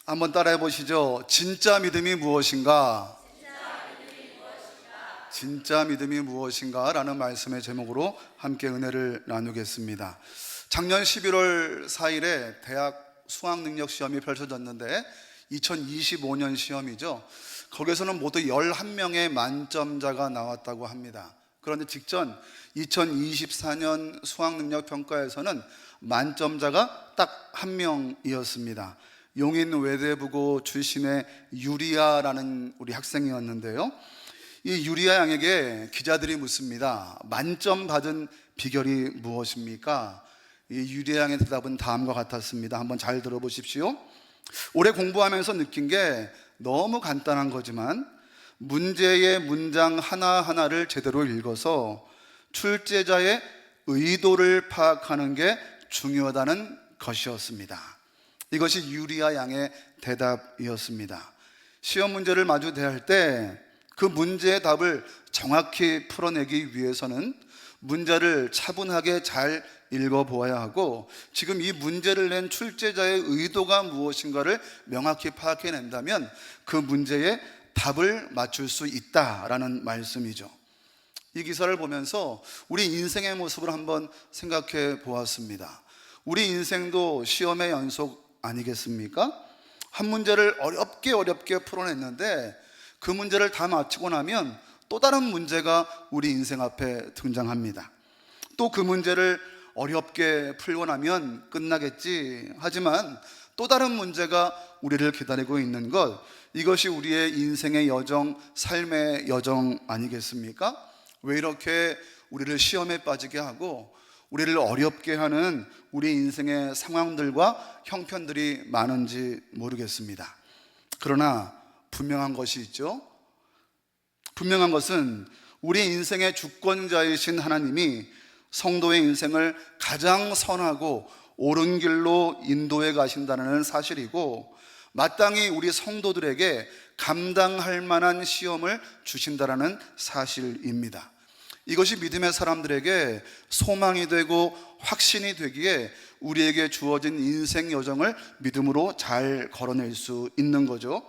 한번 따라해 보시죠. 진짜 믿음이 무엇인가? 진짜 믿음이 무엇인가? 라는 말씀의 제목으로 함께 은혜를 나누겠습니다. 작년 11월 4일에 대학 수학능력시험이 펼쳐졌는데 2025년 시험이죠. 거기서는 모두 11명의 만점자가 나왔다고 합니다. 그런데 직전 2024년 수학능력평가에서는 만점자가 딱 한 명이었습니다. 용인 외대부고 출신의 유리아라는 우리 학생이었는데요, 이 유리아 양에게 기자들이 묻습니다. 만점 받은 비결이 무엇입니까? 이 유리아 양의 대답은 다음과 같았습니다. 한번 잘 들어보십시오. 오래 공부하면서 느낀 게 너무 간단한 거지만 문제의 문장 하나하나를 제대로 읽어서 출제자의 의도를 파악하는 게 중요하다는 것이었습니다. 이것이 유리아 양의 대답이었습니다. 시험 문제를 마주 대할 때 그 문제의 답을 정확히 풀어내기 위해서는 문제를 차분하게 잘 읽어보아야 하고, 지금 이 문제를 낸 출제자의 의도가 무엇인가를 명확히 파악해낸다면 그 문제의 답을 맞출 수 있다라는 말씀이죠. 이 기사를 보면서 우리 인생의 모습을 한번 생각해 보았습니다. 우리 인생도 시험의 연속 아니겠습니까? 한 문제를 어렵게 풀어냈는데 그 문제를 다 마치고 나면 또 다른 문제가 우리 인생 앞에 등장합니다. 또 그 문제를 어렵게 풀고 나면 끝나겠지 하지만 또 다른 문제가 우리를 기다리고 있는 것, 이것이 우리의 인생의 여정, 삶의 여정 아니겠습니까? 왜 이렇게 우리를 시험에 빠지게 하고 우리를 어렵게 하는 우리 인생의 상황들과 형편들이 많은지 모르겠습니다. 그러나 분명한 것이 있죠. 분명한 것은 우리 인생의 주권자이신 하나님이 성도의 인생을 가장 선하고 옳은 길로 인도해 가신다는 사실이고, 마땅히 우리 성도들에게 감당할 만한 시험을 주신다는 사실입니다. 이것이 믿음의 사람들에게 소망이 되고 확신이 되기에 우리에게 주어진 인생 여정을 믿음으로 잘 걸어낼 수 있는 거죠.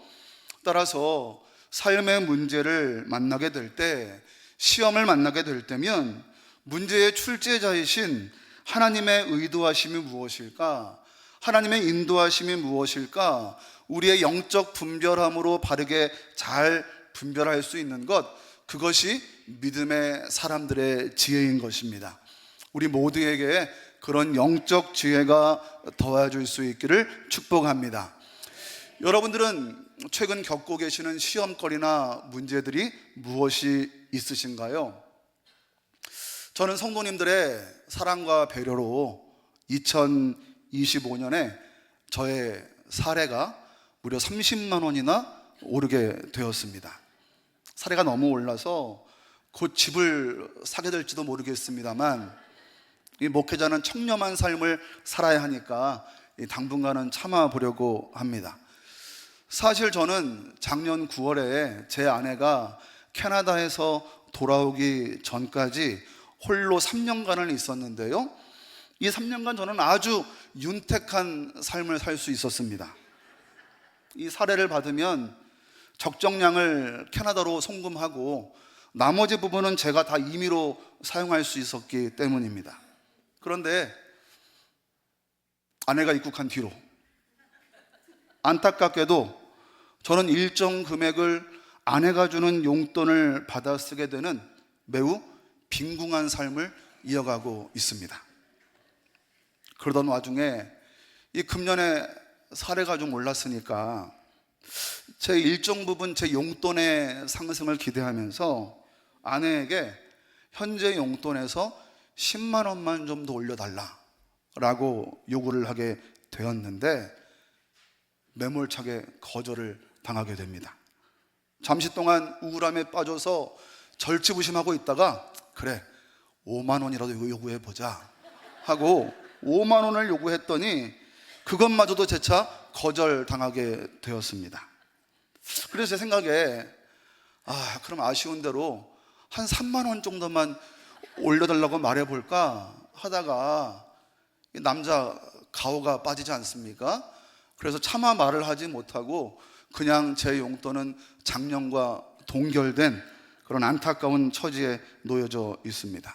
따라서 삶의 문제를 만나게 될 때, 시험을 만나게 될 때면 문제의 출제자이신 하나님의 의도하심이 무엇일까? 하나님의 인도하심이 무엇일까? 우리의 영적 분별함으로 바르게 잘 분별할 수 있는 것, 그것이 믿음의 사람들의 지혜인 것입니다. 우리 모두에게 그런 영적 지혜가 더해질 수 있기를 축복합니다. 여러분들은 최근 겪고 계시는 시험거리나 문제들이 무엇이 있으신가요? 저는 성도님들의 사랑과 배려로 2025년에 저의 사례가 무려 30만 원이나 오르게 되었습니다. 사례가 너무 올라서 곧 집을 사게 될지도 모르겠습니다만, 이 목회자는 청렴한 삶을 살아야 하니까 당분간은 참아보려고 합니다. 사실 저는 작년 9월에 제 아내가 캐나다에서 돌아오기 전까지 홀로 3년간을 있었는데요, 이 3년간 저는 아주 윤택한 삶을 살 수 있었습니다. 이 사례를 받으면 적정량을 캐나다로 송금하고 나머지 부분은 제가 다 임의로 사용할 수 있었기 때문입니다. 그런데 아내가 입국한 뒤로 안타깝게도 저는 일정 금액을 아내가 주는 용돈을 받아 쓰게 되는 매우 빈궁한 삶을 이어가고 있습니다. 그러던 와중에 이 금년에 사례가 좀 올랐으니까 제 일정 부분 제 용돈의 상승을 기대하면서 아내에게 현재 용돈에서 10만 원만 좀 더 올려달라라고 요구를 하게 되었는데 매몰차게 거절을 당하게 됩니다. 잠시 동안 우울함에 빠져서 절치부심하고 있다가 그래 5만 원이라도 요구해보자 하고 5만 원을 요구했더니 그것마저도 재차 거절당하게 되었습니다. 그래서 제 생각에 그럼 아쉬운 대로 한 3만 원 정도만 올려달라고 말해볼까 하다가 남자 가오가 빠지지 않습니까? 그래서 차마 말을 하지 못하고 그냥 제 용돈은 작년과 동결된 그런 안타까운 처지에 놓여져 있습니다.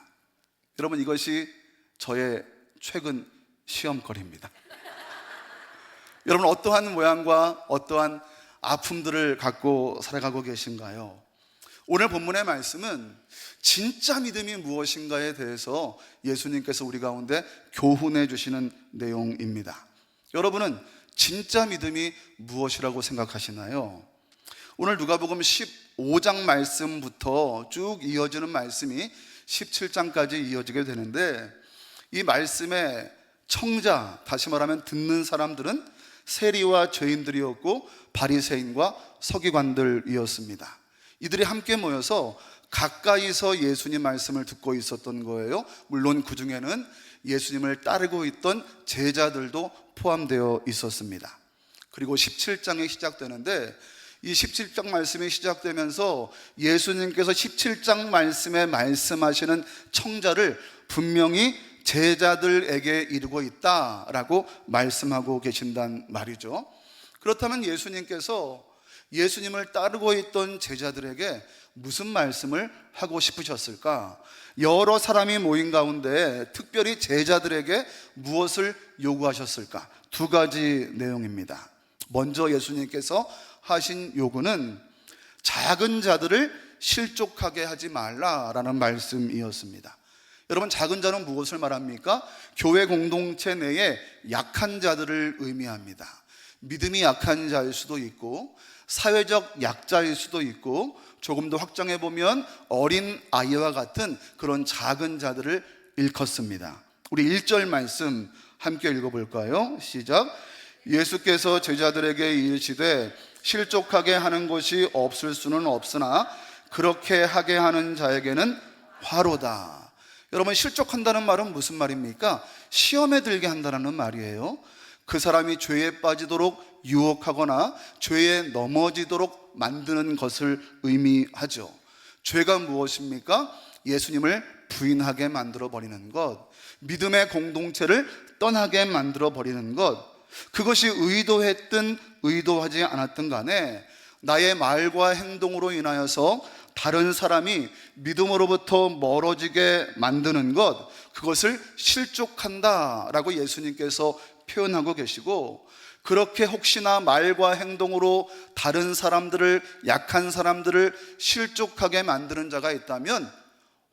여러분, 이것이 저의 최근 시험거리입니다. 여러분, 어떠한 모양과 어떠한 아픔들을 갖고 살아가고 계신가요? 오늘 본문의 말씀은 진짜 믿음이 무엇인가에 대해서 예수님께서 우리 가운데 교훈해 주시는 내용입니다. 여러분은 진짜 믿음이 무엇이라고 생각하시나요? 오늘 누가복음 15장 말씀부터 쭉 이어지는 말씀이 17장까지 이어지게 되는데, 이 말씀의 청자, 다시 말하면 듣는 사람들은 세리와 죄인들이었고 바리새인과 서기관들이었습니다. 이들이 함께 모여서 가까이서 예수님 말씀을 듣고 있었던 거예요. 물론 그 중에는 예수님을 따르고 있던 제자들도 포함되어 있었습니다. 그리고 17장이 시작되는데, 이 17장 말씀이 시작되면서 예수님께서 17장 말씀에 말씀하시는 청자를 분명히 제자들에게 이르고 있다라고 말씀하고 계신단 말이죠. 그렇다면 예수님께서 예수님을 따르고 있던 제자들에게 무슨 말씀을 하고 싶으셨을까? 여러 사람이 모인 가운데 특별히 제자들에게 무엇을 요구하셨을까? 두 가지 내용입니다. 먼저 예수님께서 하신 요구는 작은 자들을 실족하게 하지 말라라는 말씀이었습니다. 여러분, 작은 자는 무엇을 말합니까? 교회 공동체 내에 약한 자들을 의미합니다. 믿음이 약한 자일 수도 있고 사회적 약자일 수도 있고, 조금 더 확장해 보면 어린 아이와 같은 그런 작은 자들을 일컫습니다. 우리 1절 말씀 함께 읽어볼까요? 시작. 예수께서 제자들에게 이르시되 실족하게 하는 것이 없을 수는 없으나 그렇게 하게 하는 자에게는 화로다. 여러분, 실족한다는 말은 무슨 말입니까? 시험에 들게 한다는 말이에요. 그 사람이 죄에 빠지도록 유혹하거나 죄에 넘어지도록 만드는 것을 의미하죠. 죄가 무엇입니까? 예수님을 부인하게 만들어 버리는 것, 믿음의 공동체를 떠나게 만들어 버리는 것, 그것이 의도했든 의도하지 않았든 간에 나의 말과 행동으로 인하여서 다른 사람이 믿음으로부터 멀어지게 만드는 것, 그것을 실족한다라고 예수님께서 표현하고 계시고, 그렇게 혹시나 말과 행동으로 다른 사람들을, 약한 사람들을 실족하게 만드는 자가 있다면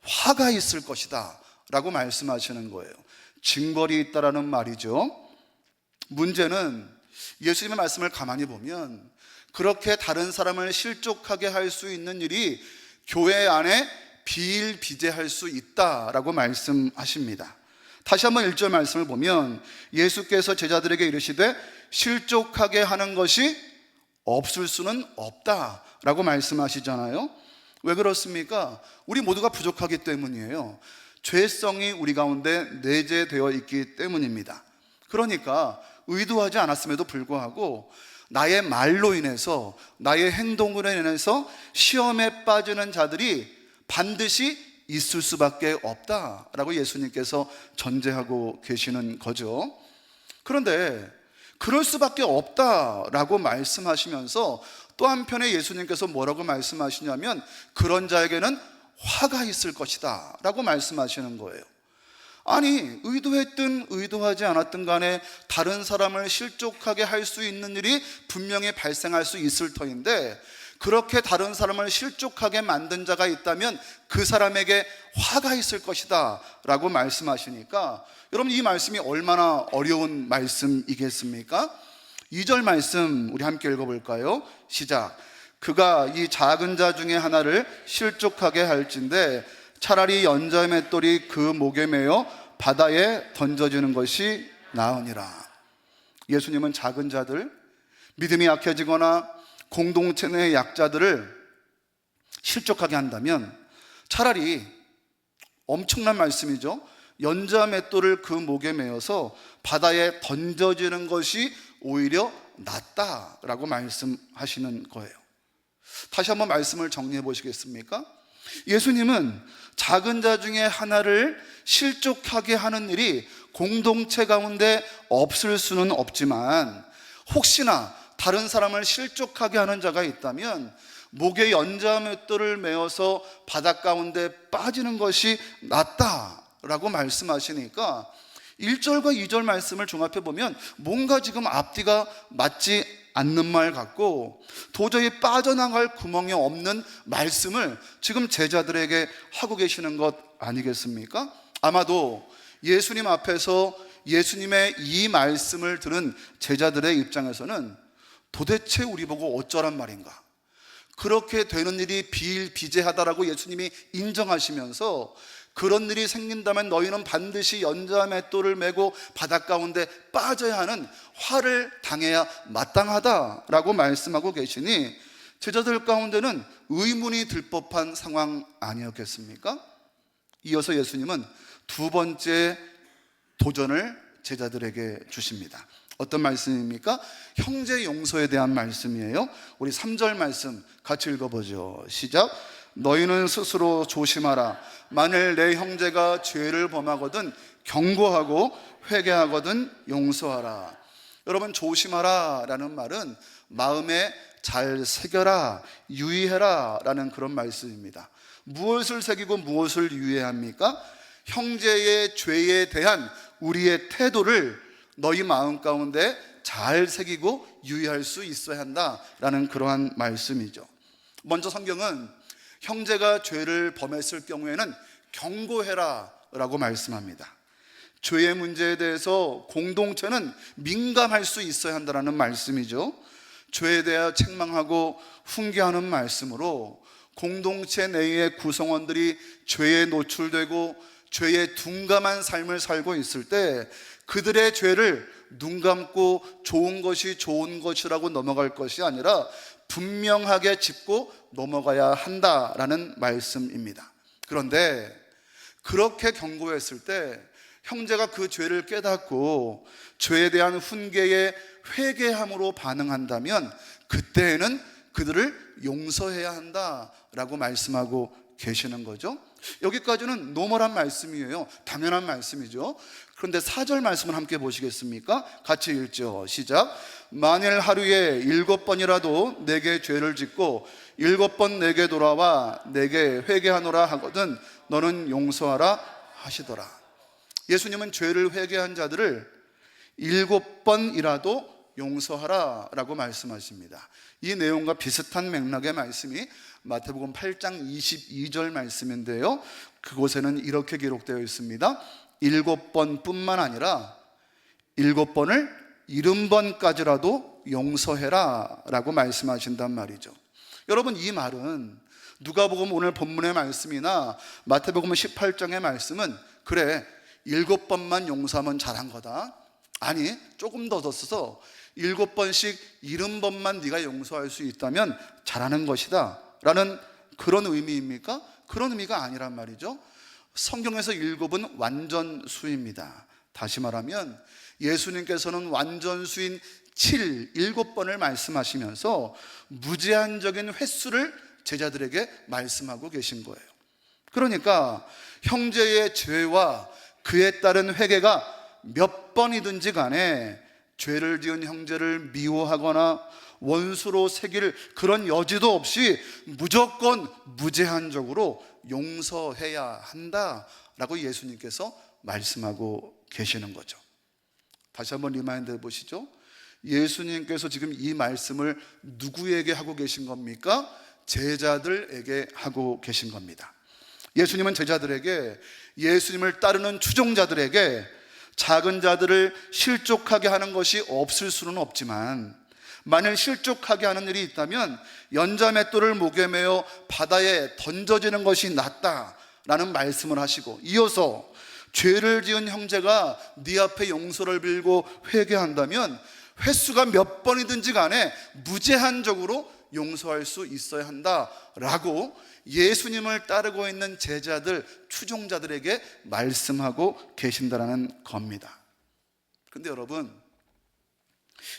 화가 있을 것이다 라고 말씀하시는 거예요. 징벌이 있다라는 말이죠. 문제는 예수님의 말씀을 가만히 보면 그렇게 다른 사람을 실족하게 할 수 있는 일이 교회 안에 비일비재할 수 있다라고 말씀하십니다. 다시 한번 1절 말씀을 보면 예수께서 제자들에게 이르시되 실족하게 하는 것이 없을 수는 없다라고 말씀하시잖아요. 왜 그렇습니까? 우리 모두가 부족하기 때문이에요. 죄성이 우리 가운데 내재되어 있기 때문입니다. 그러니까 의도하지 않았음에도 불구하고 나의 말로 인해서, 나의 행동으로 인해서 시험에 빠지는 자들이 반드시 있을 수밖에 없다라고 예수님께서 전제하고 계시는 거죠. 그런데 그럴 수밖에 없다라고 말씀하시면서 또 한편에 예수님께서 뭐라고 말씀하시냐면 그런 자에게는 화가 있을 것이다 라고 말씀하시는 거예요. 아니, 의도했든 의도하지 않았든 간에 다른 사람을 실족하게 할 수 있는 일이 분명히 발생할 수 있을 터인데, 그렇게 다른 사람을 실족하게 만든 자가 있다면 그 사람에게 화가 있을 것이다 라고 말씀하시니까, 여러분, 이 말씀이 얼마나 어려운 말씀이겠습니까? 2절 말씀 우리 함께 읽어볼까요? 시작. 그가 이 작은 자 중에 하나를 실족하게 할진대 차라리 연자 맷돌이 그 목에 매어 바다에 던져지는 것이 나으니라. 예수님은 작은 자들, 믿음이 약해지거나 공동체 내 약자들을 실족하게 한다면 차라리, 엄청난 말씀이죠, 연자 맷돌을 그 목에 매어서 바다에 던져지는 것이 오히려 낫다라고 말씀하시는 거예요. 다시 한번 말씀을 정리해 보시겠습니까? 예수님은 작은 자 중에 하나를 실족하게 하는 일이 공동체 가운데 없을 수는 없지만, 혹시나 다른 사람을 실족하게 하는 자가 있다면 목에 연자맷돌을 메어서 바닷 가운데 빠지는 것이 낫다라고 말씀하시니까 1절과 2절 말씀을 종합해 보면 뭔가 지금 앞뒤가 맞지 않는 말 같고 도저히 빠져나갈 구멍이 없는 말씀을 지금 제자들에게 하고 계시는 것 아니겠습니까? 아마도 예수님 앞에서 예수님의 이 말씀을 들은 제자들의 입장에서는 도대체 우리 보고 어쩌란 말인가, 그렇게 되는 일이 비일비재하다라고 예수님이 인정하시면서 그런 일이 생긴다면 너희는 반드시 연자맷돌을 메고 바닷 가운데 빠져야 하는 화를 당해야 마땅하다라고 말씀하고 계시니 제자들 가운데는 의문이 들 법한 상황 아니었겠습니까? 이어서 예수님은 두 번째 도전을 제자들에게 주십니다. 어떤 말씀입니까? 형제 용서에 대한 말씀이에요. 우리 3절 말씀 같이 읽어보죠. 시작. 너희는 스스로 조심하라. 만일 내 형제가 죄를 범하거든 경고하고 회개하거든 용서하라. 여러분, 조심하라 라는 말은 마음에 잘 새겨라, 유의해라 라는 그런 말씀입니다. 무엇을 새기고 무엇을 유의해야 합니까? 형제의 죄에 대한 우리의 태도를 너희 마음 가운데 잘 새기고 유의할 수 있어야 한다라는 그러한 말씀이죠. 먼저 성경은 형제가 죄를 범했을 경우에는 경고해라 라고 말씀합니다. 죄의 문제에 대해서 공동체는 민감할 수 있어야 한다는 말씀이죠. 죄에 대하여 책망하고 훈계하는 말씀으로 공동체 내의 구성원들이 죄에 노출되고 죄에 둔감한 삶을 살고 있을 때 그들의 죄를 눈 감고 좋은 것이 좋은 것이라고 넘어갈 것이 아니라 분명하게 짚고 넘어가야 한다라는 말씀입니다. 그런데 그렇게 경고했을 때 형제가 그 죄를 깨닫고 죄에 대한 훈계에 회개함으로 반응한다면 그때에는 그들을 용서해야 한다라고 말씀하고 계시는 거죠. 여기까지는 노멀한 말씀이에요. 당연한 말씀이죠. 그런데 4절 말씀을 함께 보시겠습니까? 같이 읽죠. 시작. 만일 하루에 7번이라도 내게 죄를 짓고 7번 내게 돌아와 내게 회개하노라 하거든 너는 용서하라 하시더라. 예수님은 죄를 회개한 자들을 7번이라도 용서하라 라고 말씀하십니다. 이 내용과 비슷한 맥락의 말씀이 마태복음 8장 22절 말씀인데요, 그곳에는 이렇게 기록되어 있습니다. 7번 뿐만 아니라 7번을 70번까지라도 용서해라 라고 말씀하신단 말이죠. 여러분, 이 말은 누가복음 오늘 본문의 말씀이나 마태복음 18장의 말씀은 그래 7번만 용서하면 잘한 거다, 아니 조금 더 써서 7번씩 70번만 네가 용서할 수 있다면 잘하는 것이다 라는 그런 의미입니까? 그런 의미가 아니란 말이죠. 성경에서 7은 완전수입니다. 다시 말하면 예수님께서는 완전수인 7번을 말씀하시면서 무제한적인 횟수를 제자들에게 말씀하고 계신 거예요. 그러니까 형제의 죄와 그에 따른 회개가 몇 번이든지 간에 죄를 지은 형제를 미워하거나 원수로 새길 그런 여지도 없이 무조건 무제한적으로 용서해야 한다라고 예수님께서 말씀하고 계시는 거죠. 다시 한번 리마인드 해보시죠. 예수님께서 지금 이 말씀을 누구에게 하고 계신 겁니까? 제자들에게 하고 계신 겁니다. 예수님은 제자들에게, 예수님을 따르는 추종자들에게 작은 자들을 실족하게 하는 것이 없을 수는 없지만 만일 실족하게 하는 일이 있다면 연자맷돌을 목에 메어 바다에 던져지는 것이 낫다라는 말씀을 하시고, 이어서 죄를 지은 형제가 네 앞에 용서를 빌고 회개한다면 횟수가 몇 번이든지 간에 무제한적으로 용서할 수 있어야 한다라고 예수님을 따르고 있는 제자들, 추종자들에게 말씀하고 계신다라는 겁니다. 그런데 여러분,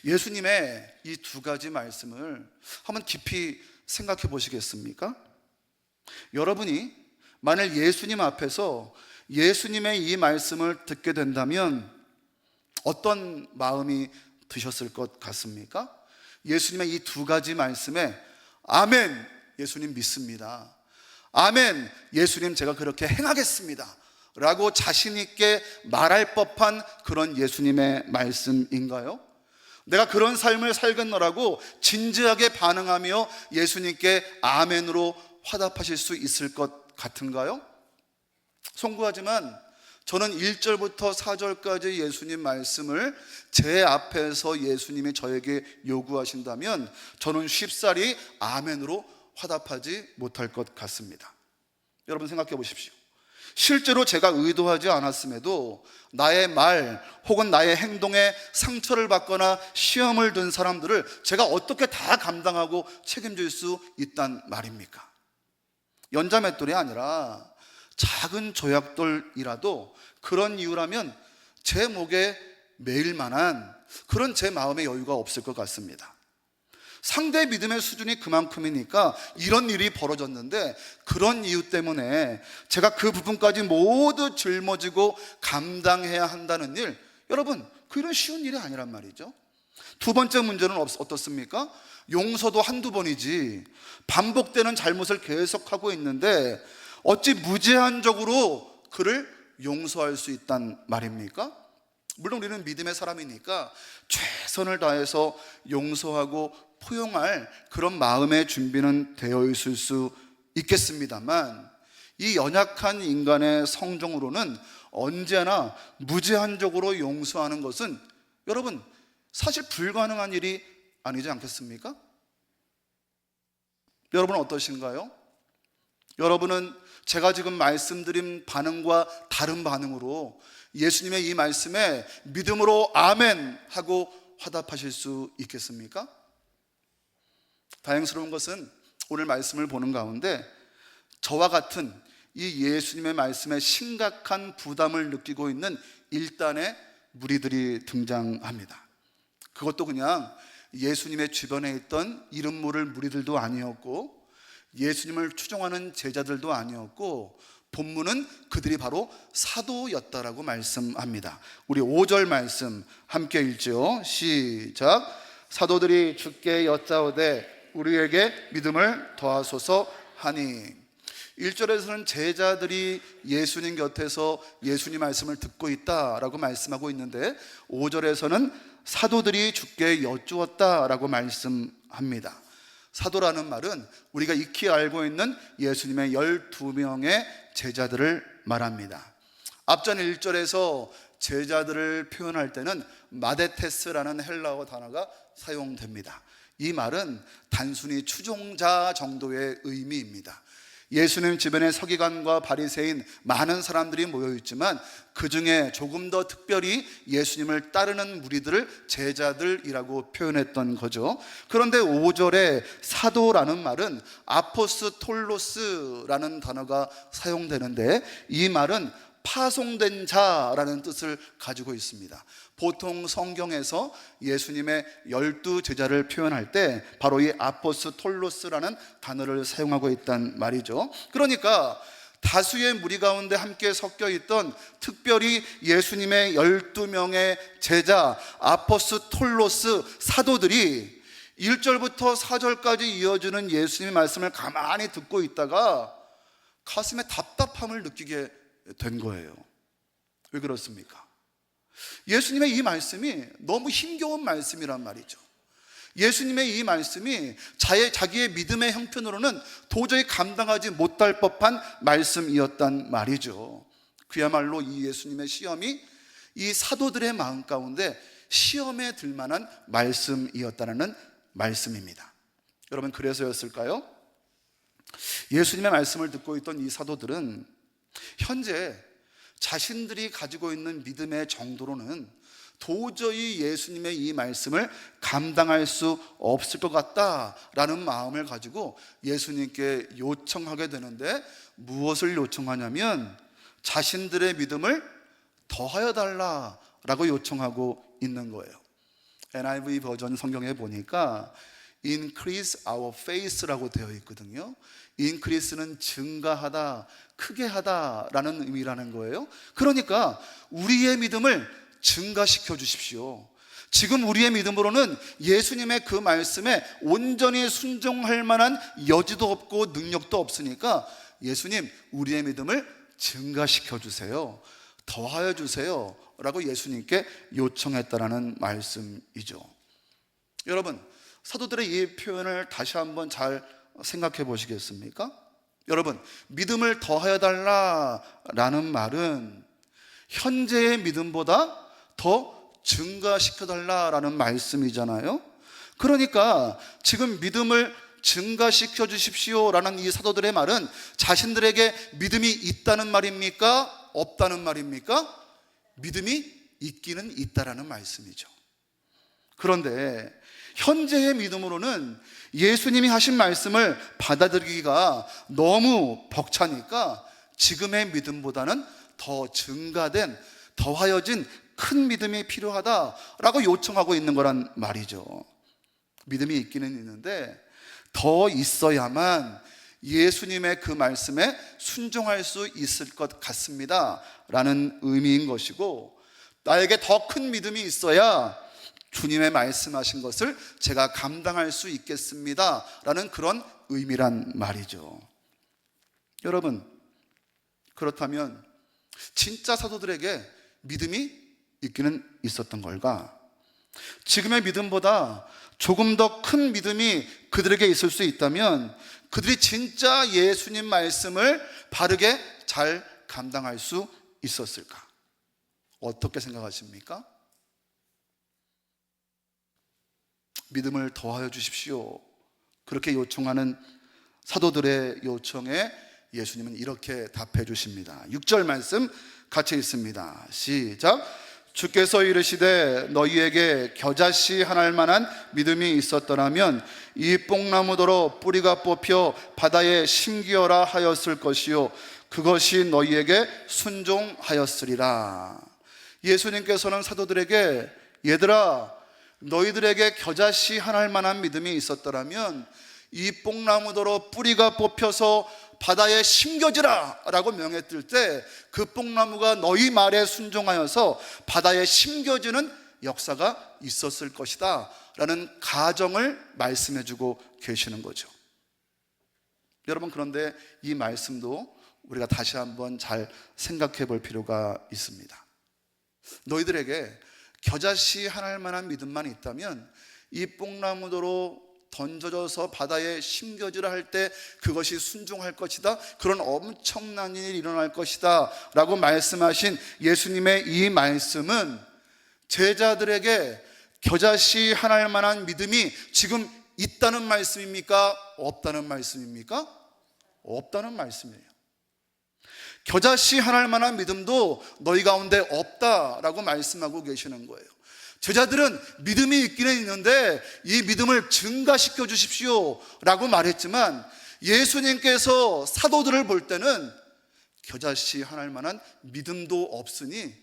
예수님의 이 두 가지 말씀을 한번 깊이 생각해 보시겠습니까? 여러분이 만일 예수님 앞에서 예수님의 이 말씀을 듣게 된다면 어떤 마음이 드셨을 것 같습니까? 예수님의 이 두 가지 말씀에 아멘, 예수님 믿습니다, 아멘, 예수님 제가 그렇게 행하겠습니다 라고 자신 있게 말할 법한 그런 예수님의 말씀인가요? 내가 그런 삶을 살겠노라고 진지하게 반응하며 예수님께 아멘으로 화답하실 수 있을 것 같은가요? 송구하지만 저는 1절부터 4절까지 예수님 말씀을 제 앞에서 예수님이 저에게 요구하신다면 저는 쉽사리 아멘으로 화답하지 못할 것 같습니다. 여러분 생각해 보십시오. 실제로 제가 의도하지 않았음에도 나의 말 혹은 나의 행동에 상처를 받거나 시험을 든 사람들을 제가 어떻게 다 감당하고 책임질 수 있단 말입니까? 연자맷돌이 아니라 작은 조약돌이라도 그런 이유라면 제 목에 매일 만한 그런 제 마음의 여유가 없을 것 같습니다. 상대 믿음의 수준이 그만큼이니까 이런 일이 벌어졌는데 그런 이유 때문에 제가 그 부분까지 모두 짊어지고 감당해야 한다는 일, 여러분 그 일은 쉬운 일이 아니란 말이죠. 두 번째 문제는 어떻습니까? 용서도 한두 번이지 반복되는 잘못을 계속하고 있는데 어찌 무제한적으로 그를 용서할 수 있단 말입니까? 물론 우리는 믿음의 사람이니까 최선을 다해서 용서하고 포용할 그런 마음의 준비는 되어 있을 수 있겠습니다만 이 연약한 인간의 성정으로는 언제나 무제한적으로 용서하는 것은 여러분 사실 불가능한 일이 아니지 않겠습니까? 여러분은 어떠신가요? 여러분은 제가 지금 말씀드린 반응과 다른 반응으로 예수님의 이 말씀에 믿음으로 아멘 하고 화답하실 수 있겠습니까? 다행스러운 것은 오늘 말씀을 보는 가운데 저와 같은 이 예수님의 말씀에 심각한 부담을 느끼고 있는 일단의 무리들이 등장합니다. 그것도 그냥 예수님의 주변에 있던 이름 모를 무리들도 아니었고 예수님을 추종하는 제자들도 아니었고 본문은 그들이 바로 사도였다라고 말씀합니다. 우리 5절 말씀 함께 읽죠. 시작. 사도들이 주께 여짜오되 우리에게 믿음을 더하소서 하니. 1절에서는 제자들이 예수님 곁에서 예수님 말씀을 듣고 있다라고 말씀하고 있는데 5절에서는 사도들이 주께 여쭈었다라고 말씀합니다. 사도라는 말은 우리가 익히 알고 있는 예수님의 12명의 제자들을 말합니다. 앞전 1절에서 제자들을 표현할 때는 마데테스라는 헬라어 단어가 사용됩니다. 이 말은 단순히 추종자 정도의 의미입니다. 예수님 주변에 서기관과 바리새인 많은 사람들이 모여있지만 그 중에 조금 더 특별히 예수님을 따르는 무리들을 제자들이라고 표현했던 거죠. 그런데 5절에 사도라는 말은 아포스톨로스라는 단어가 사용되는데 이 말은 파송된 자라는 뜻을 가지고 있습니다. 보통 성경에서 예수님의 12제자를 표현할 때 바로 이 아포스톨로스라는 단어를 사용하고 있단 말이죠. 그러니까 다수의 무리 가운데 함께 섞여 있던 특별히 예수님의 12명의 제자 아포스톨로스 사도들이 1절부터 4절까지 이어지는 예수님의 말씀을 가만히 듣고 있다가 가슴에 답답함을 느끼게 된 거예요. 왜 그렇습니까? 예수님의 이 말씀이 너무 힘겨운 말씀이란 말이죠. 예수님의 이 말씀이 자기의 믿음의 형편으로는 도저히 감당하지 못할 법한 말씀이었단 말이죠. 그야말로 이 예수님의 시험이 이 사도들의 마음 가운데 시험에 들 만한 말씀이었다는 말씀입니다. 여러분 그래서였을까요? 예수님의 말씀을 듣고 있던 이 사도들은 현재 자신들이 가지고 있는 믿음의 정도로는 도저히 예수님의 이 말씀을 감당할 수 없을 것 같다라는 마음을 가지고 예수님께 요청하게 되는데 무엇을 요청하냐면 자신들의 믿음을 더하여 달라라고 요청하고 있는 거예요. NIV 버전 성경에 보니까 Increase our faith라고 되어 있거든요. Increase는 증가하다, 크게 하다라는 의미라는 거예요. 그러니까 우리의 믿음을 증가시켜 주십시오. 지금 우리의 믿음으로는 예수님의 그 말씀에 온전히 순종할 만한 여지도 없고 능력도 없으니까 예수님, 우리의 믿음을 증가시켜 주세요, 더하여 주세요 라고 예수님께 요청했다라는 말씀이죠. 여러분, 사도들의 이 표현을 다시 한번 잘 생각해 보시겠습니까? 여러분, 믿음을 더하여 달라라는 말은 현재의 믿음보다 더 증가시켜 달라라는 말씀이잖아요. 그러니까 지금 믿음을 증가시켜 주십시오라는 이 사도들의 말은 자신들에게 믿음이 있다는 말입니까? 없다는 말입니까? 믿음이 있기는 있다라는 말씀이죠. 그런데 현재의 믿음으로는 예수님이 하신 말씀을 받아들이기가 너무 벅차니까 지금의 믿음보다는 더 증가된, 더하여진 큰 믿음이 필요하다라고 요청하고 있는 거란 말이죠. 믿음이 있기는 있는데 더 있어야만 예수님의 그 말씀에 순종할 수 있을 것 같습니다 라는 의미인 것이고, 나에게 더 큰 믿음이 있어야 주님의 말씀하신 것을 제가 감당할 수 있겠습니다 라는 그런 의미란 말이죠. 여러분, 그렇다면 진짜 사도들에게 믿음이 있기는 있었던 걸까? 지금의 믿음보다 조금 더 큰 믿음이 그들에게 있을 수 있다면 그들이 진짜 예수님 말씀을 바르게 잘 감당할 수 있었을까? 어떻게 생각하십니까? 믿음을 더하여 주십시오, 그렇게 요청하는 사도들의 요청에 예수님은 이렇게 답해 주십니다. 6절 말씀 같이 읽습니다. 시작. 주께서 이르시되 너희에게 겨자씨 하나일 만한 믿음이 있었더라면 이 뽕나무더러 뿌리가 뽑혀 바다에 심기어라 하였을 것이요 그것이 너희에게 순종하였으리라. 예수님께서는 사도들에게, 얘들아, 너희들에게 겨자씨 하나일 만한 믿음이 있었더라면 이 뽕나무더러 뿌리가 뽑혀서 바다에 심겨지라 라고 명했을 때 그 뽕나무가 너희 말에 순종하여서 바다에 심겨지는 역사가 있었을 것이다 라는 가정을 말씀해 주고 계시는 거죠. 여러분, 그런데 이 말씀도 우리가 다시 한번 잘 생각해 볼 필요가 있습니다. 너희들에게 겨자씨 하나일 만한 믿음만 있다면 이 뽕나무도로 던져져서 바다에 심겨지라 할 때 그것이 순종할 것이다, 그런 엄청난 일이 일어날 것이다 라고 말씀하신 예수님의 이 말씀은 제자들에게 겨자씨 하나일 만한 믿음이 지금 있다는 말씀입니까? 없다는 말씀입니까? 없다는 말씀이에요. 겨자씨 하나일 만한 믿음도 너희 가운데 없다라고 말씀하고 계시는 거예요. 제자들은 믿음이 있기는 있는데 이 믿음을 증가시켜 주십시오 라고 말했지만 예수님께서 사도들을 볼 때는 겨자씨 하나일 만한 믿음도 없으니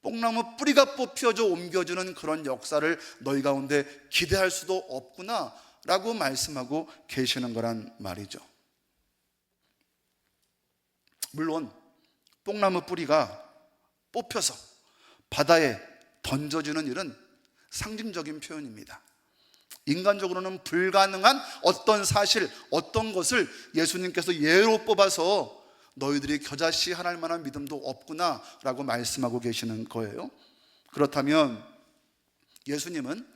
뽕나무 뿌리가 뽑혀져 옮겨지는 그런 역사를 너희 가운데 기대할 수도 없구나 라고 말씀하고 계시는 거란 말이죠. 물론 뽕나무 뿌리가 뽑혀서 바다에 던져지는 일은 상징적인 표현입니다. 인간적으로는 불가능한 어떤 사실, 어떤 것을 예수님께서 예로 뽑아서 너희들이 겨자씨 하나일 만한 믿음도 없구나 라고 말씀하고 계시는 거예요. 그렇다면 예수님은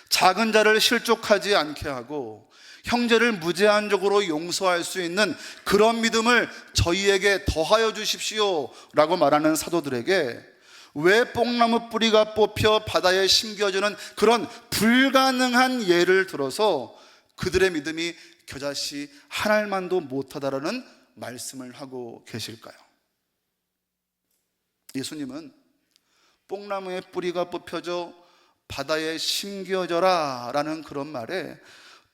작은 자를 실족하지 않게 하고 형제를 무제한적으로 용서할 수 있는 그런 믿음을 저희에게 더하여 주십시오 라고 말하는 사도들에게 왜 뽕나무 뿌리가 뽑혀 바다에 심겨지는 그런 불가능한 예를 들어서 그들의 믿음이 겨자씨 하나만도 못하다라는 말씀을 하고 계실까요? 예수님은 뽕나무의 뿌리가 뽑혀져 바다에 심겨져라 라는 그런 말에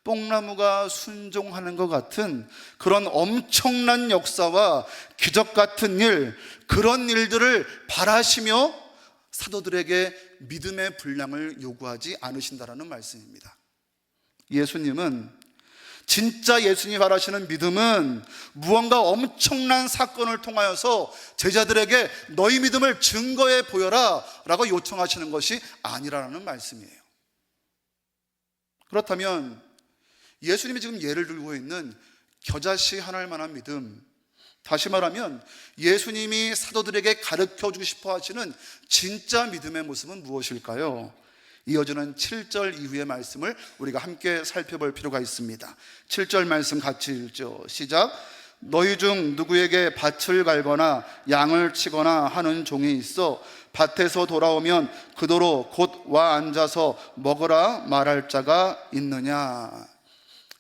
뽕나무가 순종하는 것 같은 그런 엄청난 역사와 기적 같은 일, 그런 일들을 바라시며 사도들에게 믿음의 분량을 요구하지 않으신다라는 말씀입니다. 예수님은 진짜 예수님이 바라시는 믿음은 무언가 엄청난 사건을 통하여서 제자들에게 너희 믿음을 증거해 보여라 라고 요청하시는 것이 아니라는 말씀이에요. 그렇다면 예수님이 지금 예를 들고 있는 겨자씨 하나일 만한 믿음, 다시 말하면 예수님이 사도들에게 가르쳐주고 싶어 하시는 진짜 믿음의 모습은 무엇일까요? 이어지는 7절 이후의 말씀을 우리가 함께 살펴볼 필요가 있습니다. 7절 말씀 같이 읽죠. 시작. 너희 중 누구에게 밭을 갈거나 양을 치거나 하는 종이 있어 밭에서 돌아오면 그도로 곧 와 앉아서 먹으라 말할 자가 있느냐.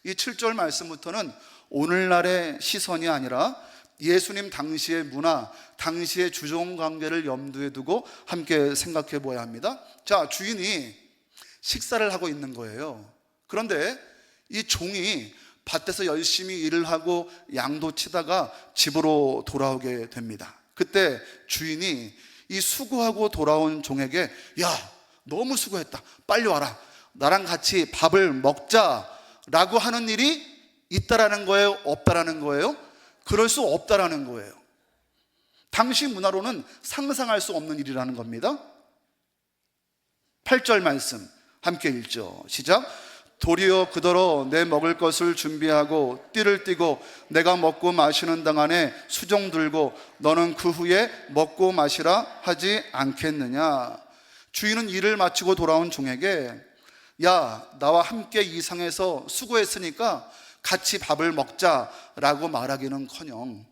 이 7절 말씀부터는 오늘날의 시선이 아니라 예수님 당시의 문화, 당시의 주종 관계를 염두에 두고 함께 생각해 보아야 합니다. 자, 주인이 식사를 하고 있는 거예요. 그런데 이 종이 밭에서 열심히 일을 하고 양도 치다가 집으로 돌아오게 됩니다. 그때 주인이 이 수고하고 돌아온 종에게, 야, 너무 수고했다, 빨리 와라, 나랑 같이 밥을 먹자라고 하는 일이 있다라는 거예요? 없다라는 거예요? 그럴 수 없다라는 거예요. 당시 문화로는 상상할 수 없는 일이라는 겁니다. 8절 말씀 함께 읽죠. 시작. 도리어 그더러 내 먹을 것을 준비하고 띠를 띠고 내가 먹고 마시는 동안에 수종 들고 너는 그 후에 먹고 마시라 하지 않겠느냐. 주인은 일을 마치고 돌아온 종에게, 야, 나와 함께 이 상에서 수고했으니까 같이 밥을 먹자라고 말하기는커녕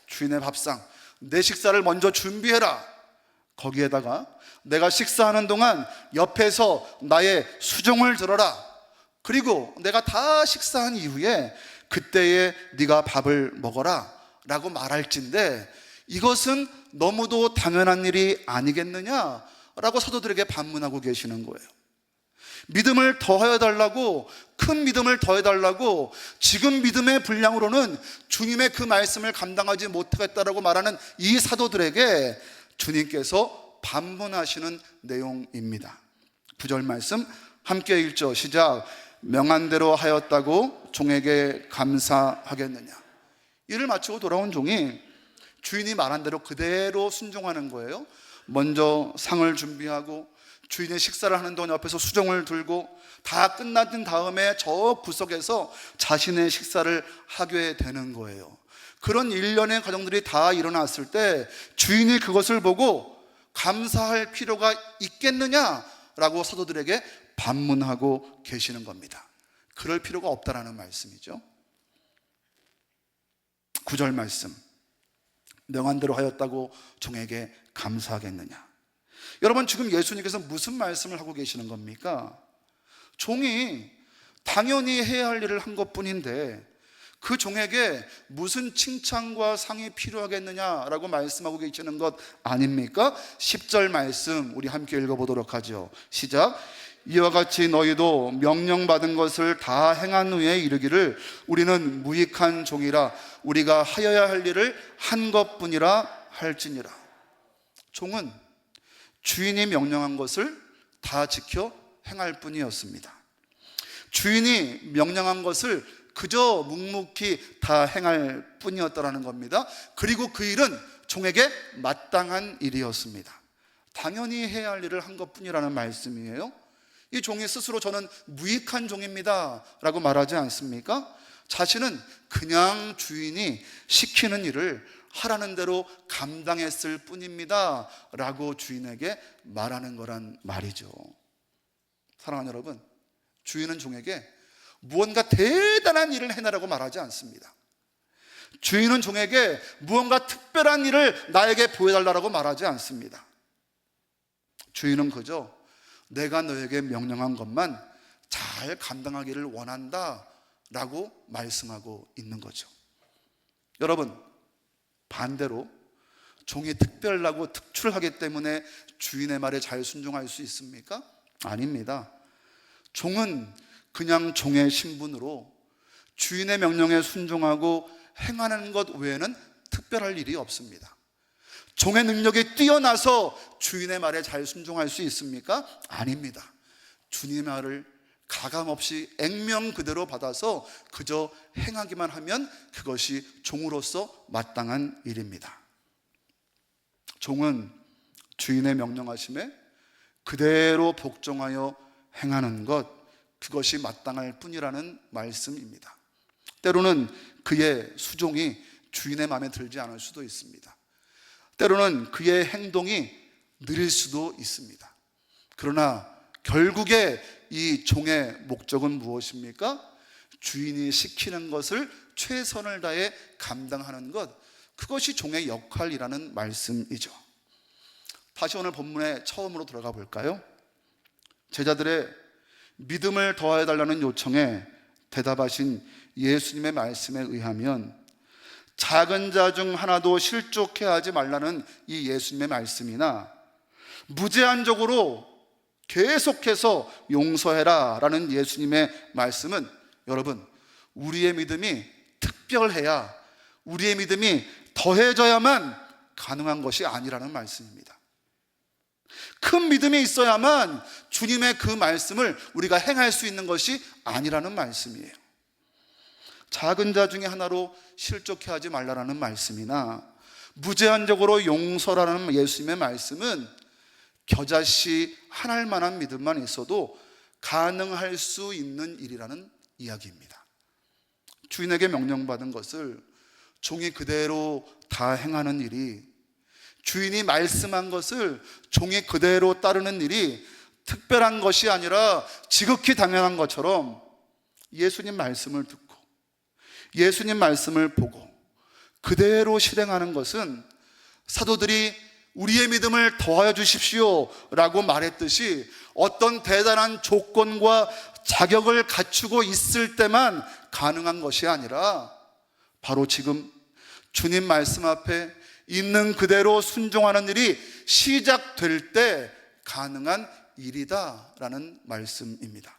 주인의 밥상, 내 식사를 먼저 준비해라, 거기에다가 내가 식사하는 동안 옆에서 나의 수종을 들어라, 그리고 내가 다 식사한 이후에 그때에 네가 밥을 먹어라 라고 말할진데, 이것은 너무도 당연한 일이 아니겠느냐라고 사도들에게 반문하고 계시는 거예요. 믿음을 더하여 달라고, 큰 믿음을 더해 달라고 지금 믿음의 분량으로는 주님의 그 말씀을 감당하지 못하겠다라고 말하는 이 사도들에게 주님께서 반문하시는 내용입니다. 9절 말씀 함께 읽죠. 시작. 명한 대로 하였다고 종에게 감사하겠느냐. 일을 마치고 돌아온 종이 주인이 말한 대로 그대로 순종하는 거예요. 먼저 상을 준비하고 주인의 식사를 하는 동안 옆에서 수종을 들고 다 끝난 다음에 저 구석에서 자신의 식사를 하게 되는 거예요. 그런 일련의 과정들이 다 일어났을 때 주인이 그것을 보고 감사할 필요가 있겠느냐라고 사도들에게 반문하고 계시는 겁니다. 그럴 필요가 없다라는 말씀이죠. 9절 말씀, 명한 대로 하였다고 종에게 감사하겠느냐. 여러분, 지금 예수님께서 무슨 말씀을 하고 계시는 겁니까? 종이 당연히 해야 할 일을 한 것뿐인데 그 종에게 무슨 칭찬과 상이 필요하겠느냐라고 말씀하고 계시는 것 아닙니까? 10절 말씀 우리 함께 읽어보도록 하죠. 시작. 이와 같이 너희도 명령받은 것을 다 행한 후에 이르기를 우리는 무익한 종이라 우리가 하여야 할 일을 한 것뿐이라 할지니라. 종은 주인이 명령한 것을 다 지켜 행할 뿐이었습니다. 주인이 명령한 것을 그저 묵묵히 다 행할 뿐이었다라는 겁니다. 그리고 그 일은 종에게 마땅한 일이었습니다. 당연히 해야 할 일을 한 것뿐이라는 말씀이에요. 이 종이 스스로 저는 무익한 종입니다 라고 말하지 않습니까? 자신은 그냥 주인이 시키는 일을 하라는 대로 감당했을 뿐입니다 라고 주인에게 말하는 거란 말이죠. 사랑하는 여러분, 주인은 종에게 무언가 대단한 일을 해내라고 말하지 않습니다. 주인은 종에게 무언가 특별한 일을 나에게 보여달라고 말하지 않습니다. 주인은 그저 내가 너에게 명령한 것만 잘 감당하기를 원한다 라고 말씀하고 있는 거죠. 여러분, 반대로 종이 특별하고 특출하기 때문에 주인의 말에 잘 순종할 수 있습니까? 아닙니다. 종은 그냥 종의 신분으로 주인의 명령에 순종하고 행하는 것 외에는 특별할 일이 없습니다. 종의 능력이 뛰어나서 주인의 말에 잘 순종할 수 있습니까? 아닙니다. 주님의 말을 가감 없이 액면 그대로 받아서 그저 행하기만 하면 그것이 종으로서 마땅한 일입니다. 종은 주인의 명령하심에 그대로 복종하여 행하는 것, 그것이 마땅할 뿐이라는 말씀입니다. 때로는 그의 수종이 주인의 마음에 들지 않을 수도 있습니다. 때로는 그의 행동이 느릴 수도 있습니다. 그러나 결국에 이 종의 목적은 무엇입니까? 주인이 시키는 것을 최선을 다해 감당하는 것, 그것이 종의 역할이라는 말씀이죠. 다시 오늘 본문에 처음으로 들어가 볼까요? 제자들의 믿음을 더해달라는 요청에 대답하신 예수님의 말씀에 의하면 작은 자 중 하나도 실족해 하지 말라는 이 예수님의 말씀이나 무제한적으로 계속해서 용서해라 라는 예수님의 말씀은, 여러분, 우리의 믿음이 특별해야, 우리의 믿음이 더해져야만 가능한 것이 아니라는 말씀입니다. 큰 믿음이 있어야만 주님의 그 말씀을 우리가 행할 수 있는 것이 아니라는 말씀이에요. 작은 자 중에 하나로 실족해 하지 말라라는 말씀이나 무제한적으로 용서라는 예수님의 말씀은 겨자씨 하나일 만한 믿음만 있어도 가능할 수 있는 일이라는 이야기입니다. 주인에게 명령받은 것을 종이 그대로 다 행하는 일이, 주인이 말씀한 것을 종이 그대로 따르는 일이 특별한 것이 아니라 지극히 당연한 것처럼 예수님 말씀을 듣고 예수님 말씀을 보고 그대로 실행하는 것은 사도들이 우리의 믿음을 더하여 주십시오 라고 말했듯이 어떤 대단한 조건과 자격을 갖추고 있을 때만 가능한 것이 아니라 바로 지금 주님 말씀 앞에 있는 그대로 순종하는 일이 시작될 때 가능한 일이다라는 말씀입니다.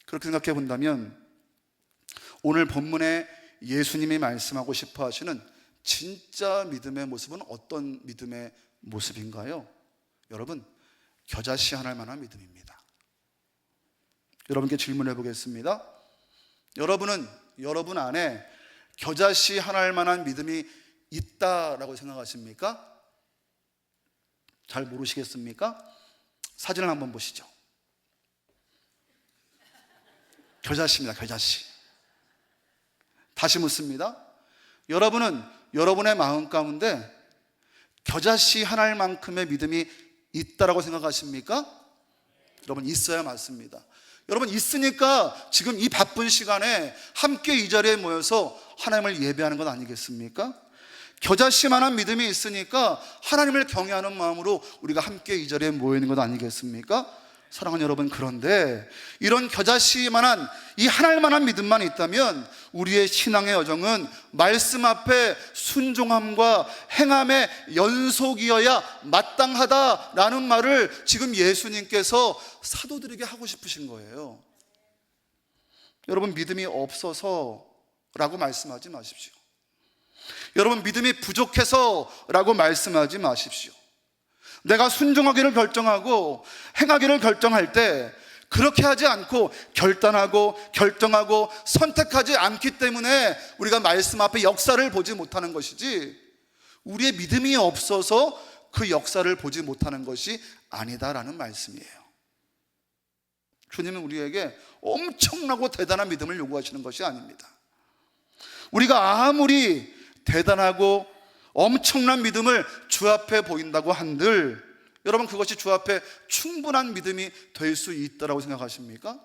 그렇게 생각해 본다면 오늘 본문에 예수님이 말씀하고 싶어 하시는 진짜 믿음의 모습은 어떤 믿음의 모습인가요? 여러분, 겨자씨 하나일 만한 믿음입니다. 여러분께 질문해 보겠습니다. 여러분은 여러분 안에 겨자씨 하나일 만한 믿음이 있다라고 생각하십니까? 잘 모르시겠습니까? 사진을 한번 보시죠. 겨자씨입니다. 겨자씨. 다시 묻습니다. 여러분은 여러분의 마음 가운데 겨자씨 하나일 만큼의 믿음이 있다라고 생각하십니까? 여러분, 있어야 맞습니다. 여러분, 있으니까 지금 이 바쁜 시간에 함께 이 자리에 모여서 하나님을 예배하는 것 아니겠습니까? 겨자씨만한 믿음이 있으니까 하나님을 경외하는 마음으로 우리가 함께 이 자리에 모여 있는 것 아니겠습니까? 사랑하는 여러분, 그런데 이런 겨자씨만한 이 하나님만한 믿음만 있다면 우리의 신앙의 여정은 말씀 앞에 순종함과 행함의 연속이어야 마땅하다라는 말을 지금 예수님께서 사도들에게 하고 싶으신 거예요. 여러분, 믿음이 없어서라고 말씀하지 마십시오. 여러분, 믿음이 부족해서라고 말씀하지 마십시오. 내가 순종하기를 결정하고 행하기를 결정할 때 그렇게 하지 않고 결정하고 선택하지 않기 때문에 우리가 말씀 앞에 역사를 보지 못하는 것이지, 우리의 믿음이 없어서 그 역사를 보지 못하는 것이 아니다라는 말씀이에요. 주님은 우리에게 엄청나고 대단한 믿음을 요구하시는 것이 아닙니다. 우리가 아무리 대단하고 엄청난 믿음을 주 앞에 보인다고 한들 여러분, 그것이 주 앞에 충분한 믿음이 될 수 있다고 생각하십니까?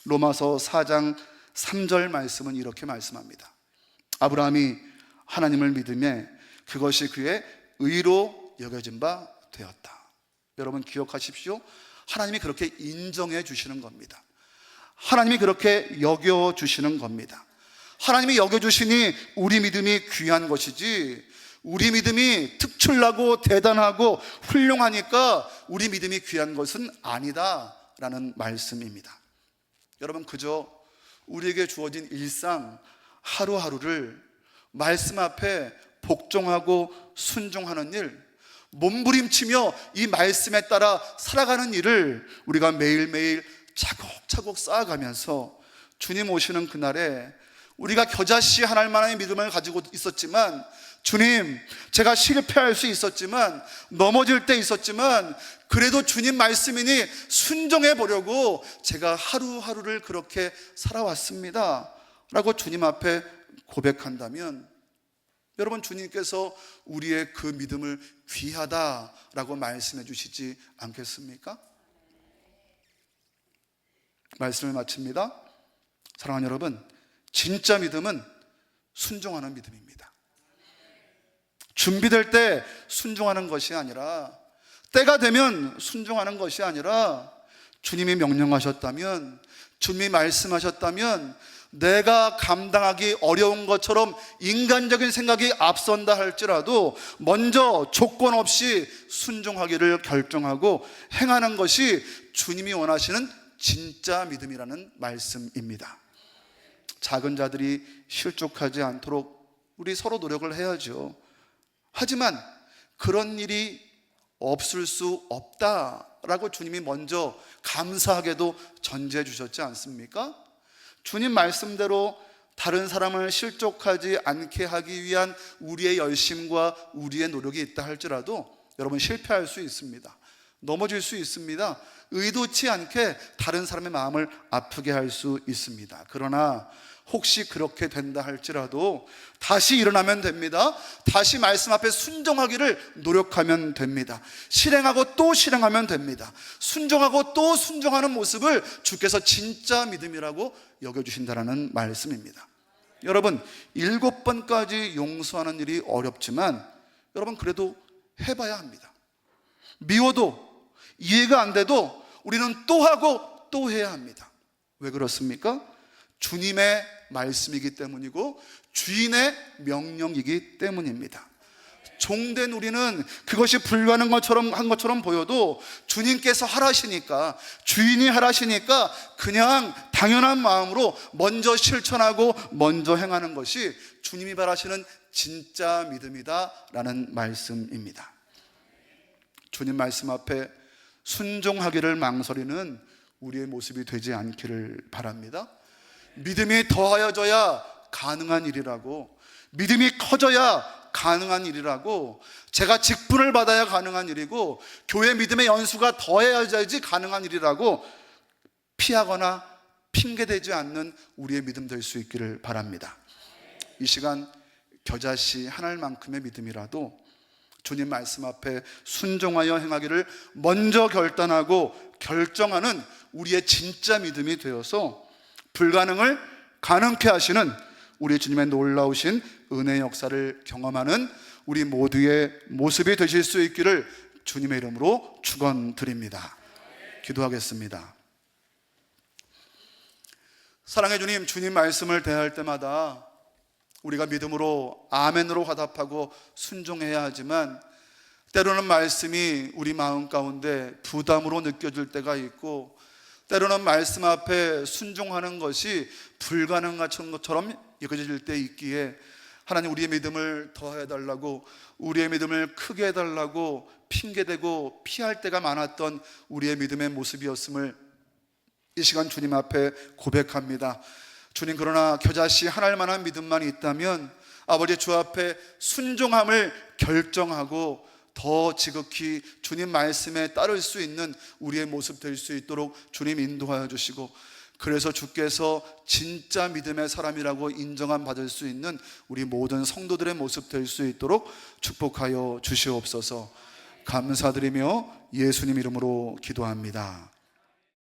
로마서 4장 3절 말씀은 이렇게 말씀합니다. 아브라함이 하나님을 믿음에 그것이 그의 의로 여겨진 바 되었다. 여러분, 기억하십시오. 하나님이 그렇게 인정해 주시는 겁니다. 하나님이 그렇게 여겨주시는 겁니다. 하나님이 여겨주시니 우리 믿음이 귀한 것이지, 우리 믿음이 특출나고 대단하고 훌륭하니까 우리 믿음이 귀한 것은 아니다라는 말씀입니다. 여러분, 그저 우리에게 주어진 일상 하루하루를 말씀 앞에 복종하고 순종하는 일, 몸부림치며 이 말씀에 따라 살아가는 일을 우리가 매일매일 차곡차곡 쌓아가면서 주님 오시는 그날에 우리가 겨자씨 하나만의 믿음을 가지고 있었지만, 주님, 제가 실패할 수 있었지만, 넘어질 때 있었지만, 그래도 주님 말씀이니 순종해 보려고 제가 하루하루를 그렇게 살아왔습니다 라고 주님 앞에 고백한다면, 여러분, 주님께서 우리의 그 믿음을 귀하다라고 말씀해 주시지 않겠습니까? 말씀을 마칩니다. 사랑하는 여러분, 진짜 믿음은 순종하는 믿음입니다. 준비될 때 순종하는 것이 아니라, 때가 되면 순종하는 것이 아니라, 주님이 명령하셨다면, 주님이 말씀하셨다면 내가 감당하기 어려운 것처럼 인간적인 생각이 앞선다 할지라도 먼저 조건 없이 순종하기를 결정하고 행하는 것이 주님이 원하시는 진짜 믿음이라는 말씀입니다. 작은 자들이 실족하지 않도록 우리 서로 노력을 해야죠. 하지만 그런 일이 없을 수 없다라고 주님이 먼저 감사하게도 전제해 주셨지 않습니까? 주님 말씀대로 다른 사람을 실족하지 않게 하기 위한 우리의 열심과 우리의 노력이 있다 할지라도 여러분, 실패할 수 있습니다. 넘어질 수 있습니다. 의도치 않게 다른 사람의 마음을 아프게 할 수 있습니다. 그러나 혹시 그렇게 된다 할지라도 다시 일어나면 됩니다. 다시 말씀 앞에 순종하기를 노력하면 됩니다. 실행하고 또 실행하면 됩니다. 순종하고 또 순종하는 모습을 주께서 진짜 믿음이라고 여겨주신다는 말씀입니다. 여러분, 7번까지 용서하는 일이 어렵지만 여러분, 그래도 해봐야 합니다. 미워도 이해가 안 돼도 우리는 또 하고 또 해야 합니다. 왜 그렇습니까? 주님의 말씀이기 때문이고 주인의 명령이기 때문입니다. 종된 우리는 그것이 불가능한 것처럼 보여도 주님께서 하라시니까, 주인이 하라시니까 그냥 당연한 마음으로 먼저 실천하고 먼저 행하는 것이 주님이 바라시는 진짜 믿음이다라는 말씀입니다. 주님 말씀 앞에 순종하기를 망설이는 우리의 모습이 되지 않기를 바랍니다. 믿음이 더하여져야 가능한 일이라고, 믿음이 커져야 가능한 일이라고, 제가 직분을 받아야 가능한 일이고, 교회 믿음의 연수가 더해야지 가능한 일이라고 피하거나 핑계대지 않는 우리의 믿음 될 수 있기를 바랍니다. 이 시간 겨자씨 하나만큼의 믿음이라도 주님 말씀 앞에 순종하여 행하기를 먼저 결단하고 결정하는 우리의 진짜 믿음이 되어서 불가능을 가능케 하시는 우리 주님의 놀라우신 은혜의 역사를 경험하는 우리 모두의 모습이 되실 수 있기를 주님의 이름으로 축원드립니다. 기도하겠습니다. 사랑의 주님, 주님 말씀을 대할 때마다 우리가 믿음으로 아멘으로 화답하고 순종해야 하지만 때로는 말씀이 우리 마음 가운데 부담으로 느껴질 때가 있고, 때로는 말씀 앞에 순종하는 것이 불가능한 것처럼 여겨질 때 있기에 하나님, 우리의 믿음을 더해달라고, 우리의 믿음을 크게 해달라고 핑계대고 피할 때가 많았던 우리의 믿음의 모습이었음을 이 시간 주님 앞에 고백합니다. 주님, 그러나 겨자씨 하나일 만한 믿음만 있다면 아버지 주 앞에 순종함을 결정하고 더 지극히 주님 말씀에 따를 수 있는 우리의 모습 될 수 있도록 주님 인도하여 주시고, 그래서 주께서 진짜 믿음의 사람이라고 인정함 받을 수 있는 우리 모든 성도들의 모습 될 수 있도록 축복하여 주시옵소서. 감사드리며 예수님 이름으로 기도합니다.